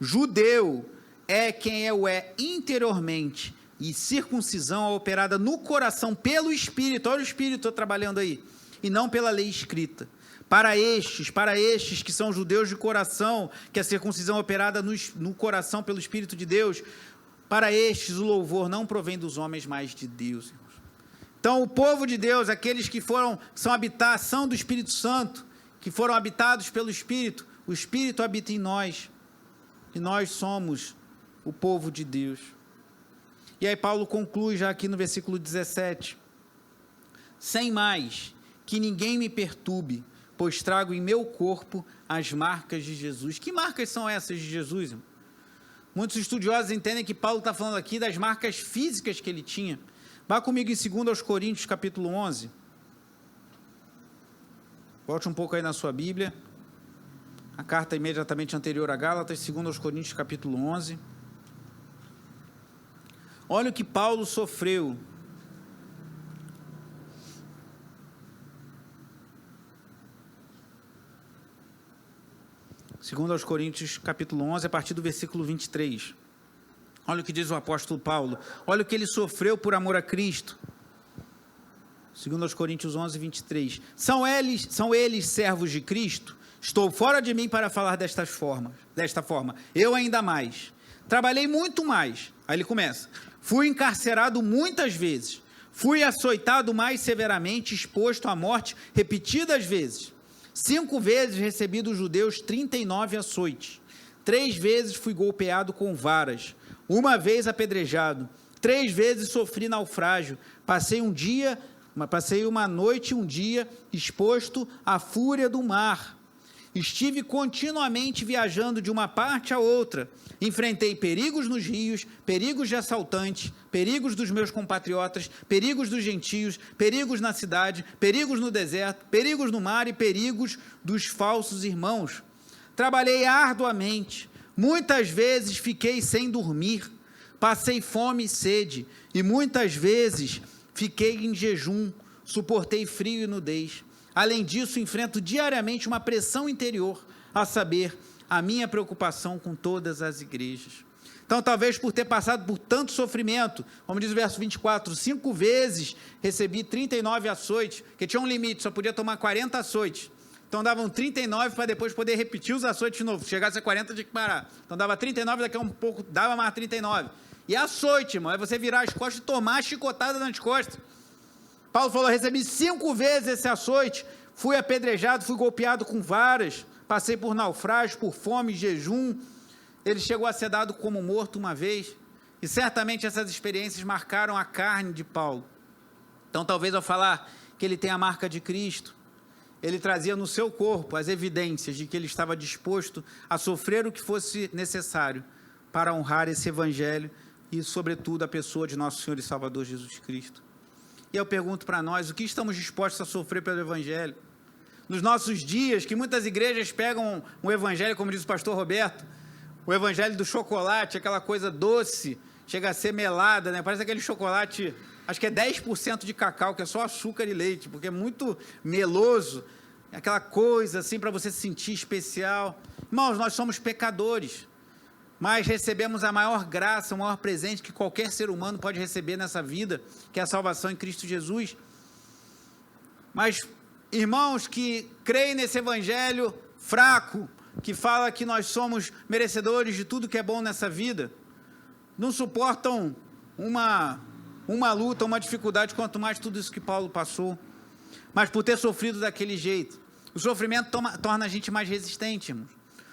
judeu é quem o é interiormente, e circuncisão é operada no coração pelo Espírito. Olha o Espírito trabalhando aí, e não pela lei escrita. Para estes que são judeus de coração, que a circuncisão é operada no coração pelo Espírito de Deus, para estes o louvor não provém dos homens, mas de Deus, irmãos. Então, o povo de Deus, aqueles que são do Espírito Santo, que foram habitados pelo Espírito, o Espírito habita em nós, e nós somos o povo de Deus. E aí Paulo conclui já aqui no versículo 17, sem mais, que ninguém me perturbe, pois trago em meu corpo as marcas de Jesus. Que marcas são essas de Jesus, irmão? Muitos estudiosos entendem que Paulo está falando aqui das marcas físicas que ele tinha. Vá comigo em 2 Coríntios, capítulo 11. Volte um pouco aí na sua Bíblia. A carta imediatamente anterior a Gálatas, 2 Coríntios, capítulo 11. Olha o que Paulo sofreu. Segundo aos Coríntios, capítulo 11, a partir do versículo 23. Olha o que diz o apóstolo Paulo. Olha o que ele sofreu por amor a Cristo. Segundo aos Coríntios 11, 23. São eles servos de Cristo? Estou fora de mim para falar desta forma. Eu ainda mais. Trabalhei muito mais. Aí ele começa. Fui encarcerado muitas vezes. Fui açoitado mais severamente, exposto à morte repetidas vezes. 5 vezes recebi dos judeus 39 açoites. 3 vezes fui golpeado com varas. 1 vez apedrejado. 3 vezes sofri naufrágio. Passei uma noite e um dia exposto à fúria do mar. Estive continuamente viajando de uma parte a outra. Enfrentei perigos nos rios, perigos de assaltantes, perigos dos meus compatriotas, perigos dos gentios, perigos na cidade, perigos no deserto, perigos no mar e perigos dos falsos irmãos. Trabalhei arduamente, muitas vezes fiquei sem dormir, passei fome e sede, e muitas vezes fiquei em jejum, suportei frio e nudez. Além disso, enfrento diariamente uma pressão interior, a saber, a minha preocupação com todas as igrejas. Então, talvez por ter passado por tanto sofrimento, como diz o verso 24, 5 vezes recebi 39 açoites, que tinha um limite, só podia tomar 40 açoites. Então, davam 39 para depois poder repetir os açoites de novo. Se chegasse a 40, tinha que parar. Então, dava 39, daqui a um pouco dava mais 39. E açoite, irmão, é você virar as costas e tomar a chicotada nas costas. Paulo falou, recebi 5 vezes esse açoite, fui apedrejado, fui golpeado com varas, passei por naufrágio, por fome, jejum. Ele chegou a ser dado como morto uma vez, e certamente essas experiências marcaram a carne de Paulo. Então, talvez ao falar que ele tem a marca de Cristo, ele trazia no seu corpo as evidências de que ele estava disposto a sofrer o que fosse necessário para honrar esse evangelho e, sobretudo, a pessoa de nosso Senhor e Salvador Jesus Cristo. E eu pergunto para nós, o que estamos dispostos a sofrer pelo evangelho? Nos nossos dias, que muitas igrejas pegam um evangelho, como diz o pastor Roberto, o evangelho do chocolate, aquela coisa doce, chega a ser melada, né? Parece aquele chocolate, acho que é 10% de cacau, que é só açúcar e leite, porque é muito meloso, aquela coisa assim para você se sentir especial. Irmãos, nós somos pecadores, mas recebemos a maior graça, o maior presente que qualquer ser humano pode receber nessa vida, que é a salvação em Cristo Jesus. Mas irmãos que creem nesse evangelho fraco, que fala que nós somos merecedores de tudo que é bom nessa vida, não suportam uma luta, uma dificuldade, quanto mais tudo isso que Paulo passou. Mas por ter sofrido daquele jeito, o sofrimento torna a gente mais resistente, irmãos.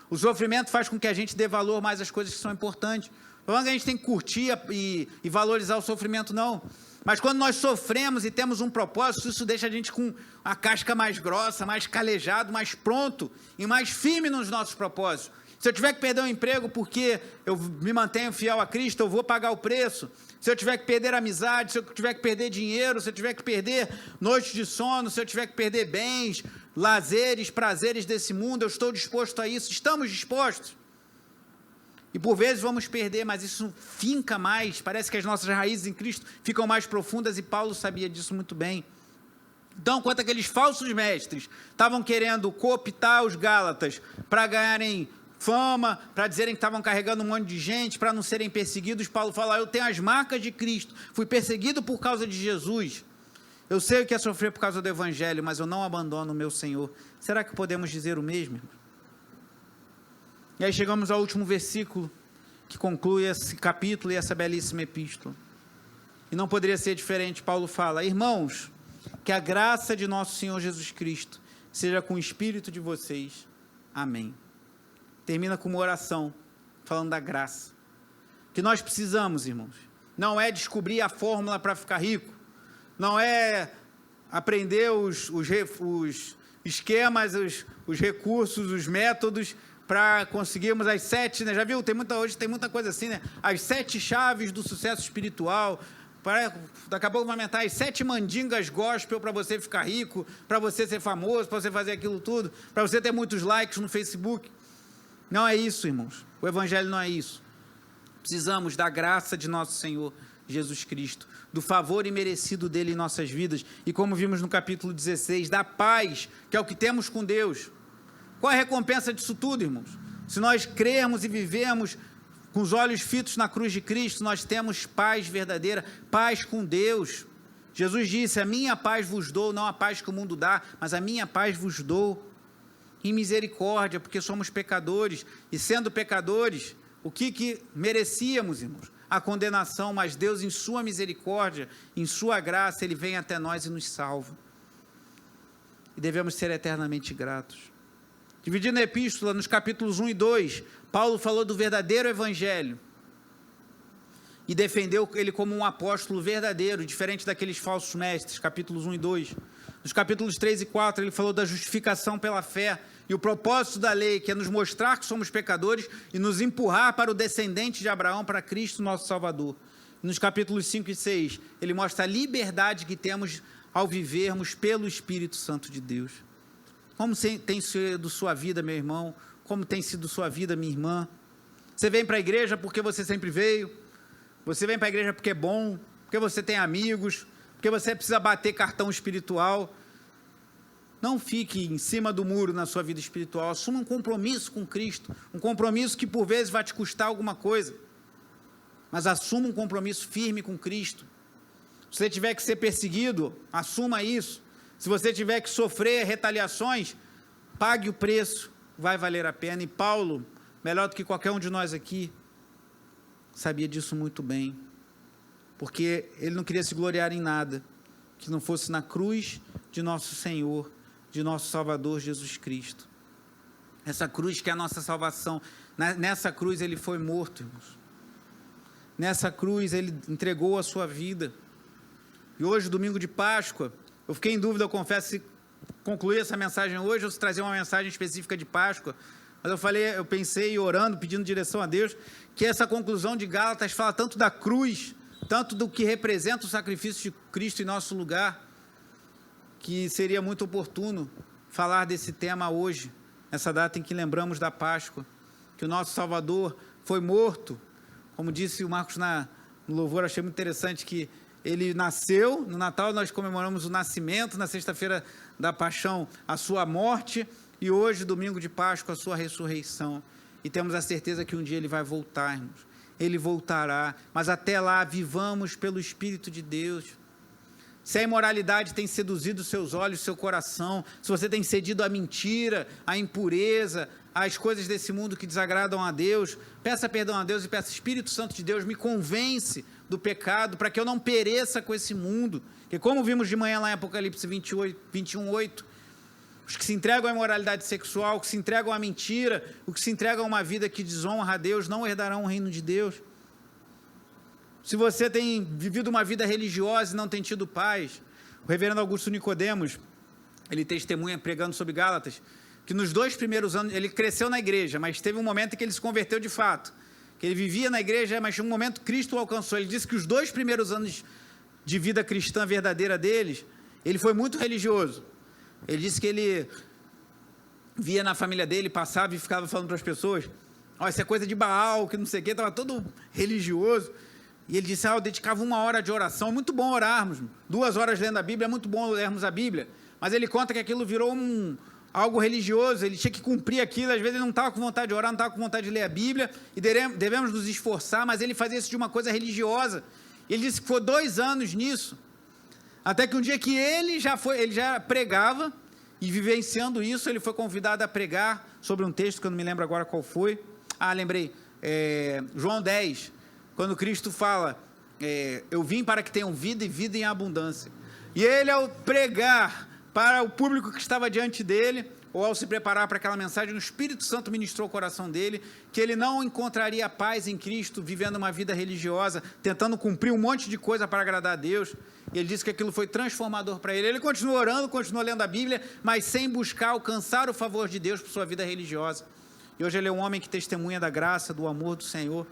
O sofrimento faz com que a gente dê valor mais às coisas que são importantes. Não é que a gente tem que curtir e valorizar o sofrimento, não. Mas quando nós sofremos e temos um propósito, isso deixa a gente com a casca mais grossa, mais calejado, mais pronto e mais firme nos nossos propósitos. Se eu tiver que perder um emprego porque eu me mantenho fiel a Cristo, eu vou pagar o preço. Se eu tiver que perder amizade, se eu tiver que perder dinheiro, se eu tiver que perder noites de sono, se eu tiver que perder bens, lazeres, prazeres desse mundo, eu estou disposto a isso. Estamos dispostos. E por vezes vamos perder, mas isso finca mais. Parece que as nossas raízes em Cristo ficam mais profundas e Paulo sabia disso muito bem. Então, quanto aqueles falsos mestres estavam querendo cooptar os Gálatas para ganharem fama, para dizerem que estavam carregando um monte de gente, para não serem perseguidos, Paulo fala: eu tenho as marcas de Cristo, fui perseguido por causa de Jesus, eu sei o que é sofrer por causa do Evangelho, mas eu não abandono o meu Senhor. Será que podemos dizer o mesmo? E aí chegamos ao último versículo, que conclui esse capítulo e essa belíssima epístola. E não poderia ser diferente. Paulo fala: irmãos, que a graça de nosso Senhor Jesus Cristo seja com o espírito de vocês. Amém. Termina com uma oração, falando da graça. O que nós precisamos, irmãos, não é descobrir a fórmula para ficar rico, não é aprender os esquemas, os recursos, os métodos para conseguirmos as 7, né? Já viu? Hoje tem muita coisa assim, né? As 7 chaves do sucesso espiritual. Daqui a pouco vai aumentar as 7 mandingas gospel para você ficar rico, para você ser famoso, para você fazer aquilo tudo, para você ter muitos likes no Facebook. Não é isso, irmãos. O Evangelho não é isso. Precisamos da graça de nosso Senhor Jesus Cristo, do favor imerecido dele em nossas vidas, e como vimos no capítulo 16, da paz, que é o que temos com Deus. Qual é a recompensa disso tudo, irmãos? Se nós crermos e vivemos com os olhos fitos na cruz de Cristo, nós temos paz verdadeira, paz com Deus. Jesus disse: a minha paz vos dou, não a paz que o mundo dá, mas a minha paz vos dou. Em misericórdia, porque somos pecadores, e sendo pecadores, o que merecíamos, irmãos? A condenação, mas Deus, em sua misericórdia, em sua graça, Ele vem até nós e nos salva. E devemos ser eternamente gratos. Dividindo a epístola nos capítulos 1 e 2, Paulo falou do verdadeiro evangelho e defendeu ele como um apóstolo verdadeiro, diferente daqueles falsos mestres, capítulos 1 e 2. Nos capítulos 3 e 4, ele falou da justificação pela fé e o propósito da lei, que é nos mostrar que somos pecadores e nos empurrar para o descendente de Abraão, para Cristo nosso Salvador. Nos capítulos 5 e 6, ele mostra a liberdade que temos ao vivermos pelo Espírito Santo de Deus. Como tem sido sua vida, meu irmão? Como tem sido sua vida, minha irmã? Você vem para a igreja porque você sempre veio? Você vem para a igreja porque é bom? Porque você tem amigos? Porque você precisa bater cartão espiritual? Não fique em cima do muro na sua vida espiritual. Assuma um compromisso com Cristo, um compromisso que por vezes vai te custar alguma coisa, mas assuma um compromisso firme com Cristo. Se você tiver que ser perseguido, assuma isso. Se você tiver que sofrer retaliações, pague o preço, vai valer a pena. E Paulo, melhor do que qualquer um de nós aqui, sabia disso muito bem, porque ele não queria se gloriar em nada que não fosse na cruz de nosso Senhor, de nosso Salvador Jesus Cristo. Essa cruz que é a nossa salvação. Nessa cruz ele foi morto, irmãos. Nessa cruz ele entregou a sua vida. E hoje, domingo de Páscoa, eu fiquei em dúvida, eu confesso, se concluir essa mensagem hoje ou se trazer uma mensagem específica de Páscoa. Mas eu pensei, orando, pedindo direção a Deus, que essa conclusão de Gálatas fala tanto da cruz, tanto do que representa o sacrifício de Cristo em nosso lugar, que seria muito oportuno falar desse tema hoje, nessa data em que lembramos da Páscoa, que o nosso Salvador foi morto, como disse o Marcos no louvor, achei muito interessante que ele nasceu, no Natal nós comemoramos o nascimento, na sexta-feira da Paixão a sua morte, e hoje, domingo de Páscoa, a sua ressurreição. e temos a certeza que um dia Ele vai voltar, irmãos. Ele voltará, mas até lá vivamos pelo Espírito de Deus. Se a imoralidade tem seduzido seus olhos, seu coração, se você tem cedido à mentira, à impureza, às coisas desse mundo que desagradam a Deus, peça perdão a Deus e peça: Espírito Santo de Deus, me convence do pecado, para que eu não pereça com esse mundo. Porque como vimos de manhã lá em Apocalipse 21:8, os que se entregam à imoralidade sexual, que se entregam à mentira, os que se entregam a uma vida que desonra a Deus, não herdarão o reino de Deus. Se você tem vivido uma vida religiosa e não tem tido paz, o reverendo Augusto Nicodemos, ele testemunha pregando sobre Gálatas, que nos 2 primeiros anos, ele cresceu na igreja, mas teve um momento em que ele se converteu de fato, que ele vivia na igreja, mas em um momento Cristo o alcançou. Ele disse que os 2 primeiros anos de vida cristã verdadeira deles, ele foi muito religioso. Ele disse que ele via na família dele, passava e ficava falando para as pessoas: ó, isso é coisa de Baal, que não sei o quê, estava todo religioso. E ele disse: eu dedicava 1 hora de oração. É muito bom orarmos, 2 horas lendo a Bíblia, é muito bom lermos a Bíblia. Mas ele conta que aquilo virou algo religioso, ele tinha que cumprir aquilo. Às vezes ele não estava com vontade de orar, não estava com vontade de ler a Bíblia, e devemos nos esforçar, mas ele fazia isso de uma coisa religiosa. Ele disse que foi 2 anos nisso, até que um dia que ele já pregava, e vivenciando isso, ele foi convidado a pregar sobre um texto que eu não me lembro agora qual foi. Lembrei, João 10, quando Cristo fala: eu vim para que tenham vida e vida em abundância. E ele, ao pregar para o público que estava diante dele, ou ao se preparar para aquela mensagem, o Espírito Santo ministrou o coração dele, que ele não encontraria paz em Cristo, vivendo uma vida religiosa, tentando cumprir um monte de coisa para agradar a Deus. E ele disse que aquilo foi transformador para ele. Ele continuou orando, continuou lendo a Bíblia, mas sem buscar alcançar o favor de Deus por sua vida religiosa. E hoje ele é um homem que testemunha da graça, do amor do Senhor.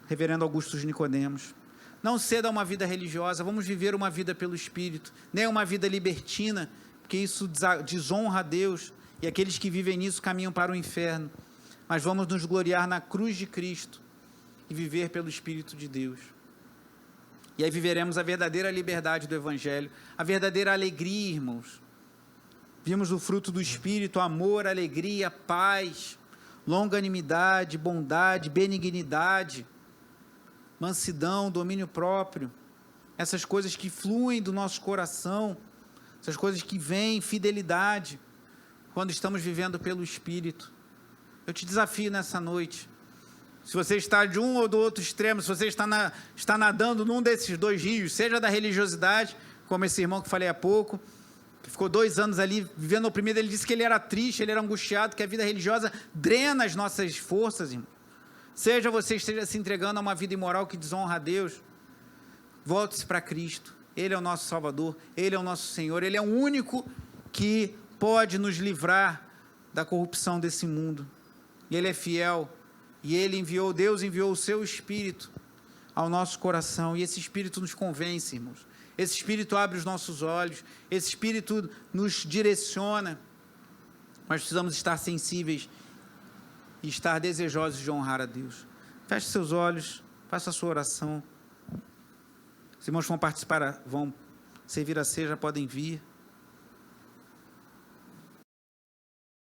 Reverendo Augusto Nicodemos, não ceda a uma vida religiosa, vamos viver uma vida pelo Espírito, nem uma vida libertina, porque isso desonra a Deus, e aqueles que vivem nisso caminham para o inferno. Mas vamos nos gloriar na cruz de Cristo e viver pelo Espírito de Deus. E aí viveremos a verdadeira liberdade do Evangelho, a verdadeira alegria, irmãos. Vimos o fruto do Espírito: amor, alegria, paz, longanimidade, bondade, benignidade, mansidão, domínio próprio, essas coisas que fluem do nosso coração, essas coisas que vêm, fidelidade, quando estamos vivendo pelo Espírito. Eu te desafio nessa noite, se você está de um ou do outro extremo, se você está nadando num desses 2 rios, seja da religiosidade, como esse irmão que falei há pouco, que ficou 2 anos ali vivendo oprimido, ele disse que ele era triste, ele era angustiado, que a vida religiosa drena as nossas forças, irmão. Seja você esteja se entregando a uma vida imoral que desonra a Deus, volte-se para Cristo. Ele é o nosso Salvador, Ele é o nosso Senhor, Ele é o único que pode nos livrar da corrupção desse mundo. Ele é fiel, e Deus enviou o seu Espírito ao nosso coração, e esse Espírito nos convence, irmãos. Esse Espírito abre os nossos olhos, esse Espírito nos direciona. Nós precisamos estar sensíveis e estar desejosos de honrar a Deus. Feche seus olhos, faça a sua oração. Os irmãos vão participar, vão servir a ceia, já podem vir.